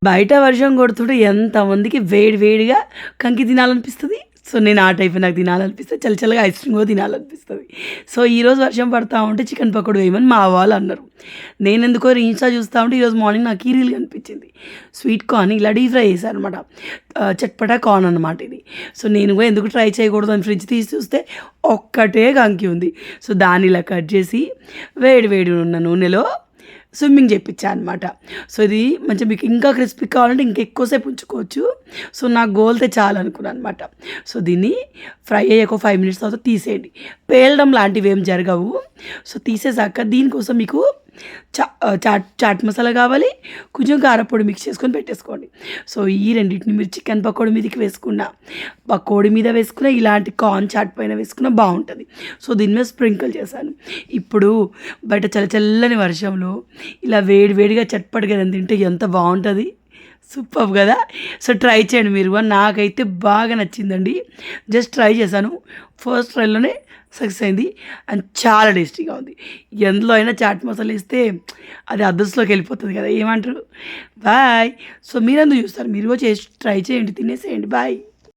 బయట వర్షం కొడుతుంటే ఎంతమందికి వేడి వేడిగా కంకి తినాలనిపిస్తుంది. సో నేను ఆ టైప్ నాకు తినాలనిపిస్తుంది. చల్లగా ఐస్ క్రీమ్ కూడా తినాలనిపిస్తుంది. సో ఈరోజు వర్షం పడతా ఉంటే చికెన్ పకోడీ వేయమని మా వాళ్ళు అన్నారు. నేను ఎందుకో ఇన్స్టా చూస్తూ ఉంటే ఈరోజు మార్నింగ్ నాకు ఈ రీల్ కనిపించింది. స్వీట్ కార్న్ ఇలా డీప్ ఫ్రై చేశారనమాట. చట్పటా కార్న్ అనమాట ఇది. సో నేను కూడా ఎందుకు ట్రై చేయకూడదు అని ఫ్రిడ్జ్ తీసి చూస్తే ఒక్కటే కంకి ఉంది. సో దాన్ని ఇలా కట్ చేసి వేడి వేడి ఉన్న నూనెలో స్విమ్మింగ్ చేయించా అనమాట. సో ఇది మంచిగా మీకు ఇంకా క్రిస్పీ కావాలంటే ఇంకా ఎక్కువసేపు ఉంచుకోవచ్చు. సో నాకు గోల్తే చాలు అనుకున్నాను అనమాట. సో దీన్ని ఫ్రై అయ్యాక 5 మినిట్స్ తర్వాత తీసేయండి. పేలడం లాంటివి ఏం జరగవు. సో తీసేసాక దీనికోసం మీకు చాట్ మసాలా కావాలి, కొంచెం కారపొడి మిక్స్ చేసుకొని పెట్టేసుకోండి. సో ఈ రెండింటిని మీరు చికెన్ పకోడీ మీదకి వేసుకున్న, పకోడీ మీద వేసుకున్న, ఇలాంటి కార్న్ చాట్ పైన వేసుకున్న బాగుంటుంది. సో దీని మీద స్ప్రింకిల్ చేశాను. ఇప్పుడు బయట చల్లని వర్షంలో ఇలా వేడిగా చట్పటిగా తింటే ఎంత బాగుంటుంది. సూపర్ కదా. సో ట్రై చేయండి మీరు. నాకైతే బాగా నచ్చిందండి. జస్ట్ ట్రై చేశాను, ఫస్ట్ ట్రైలోనే సక్సెస్ అయింది అండ్ చాలా టేస్టీగా ఉంది. ఎందులో అయినా చాట్ మసాలా ఇస్తే అది అదర్స్లోకి వెళ్ళిపోతుంది కదా, ఏమంటారు. బాయ్. సో మీరెందుకు చూస్తారు, మీరు కూడా చేసి ట్రై చేయండి, తినేసేయండి. బాయ్.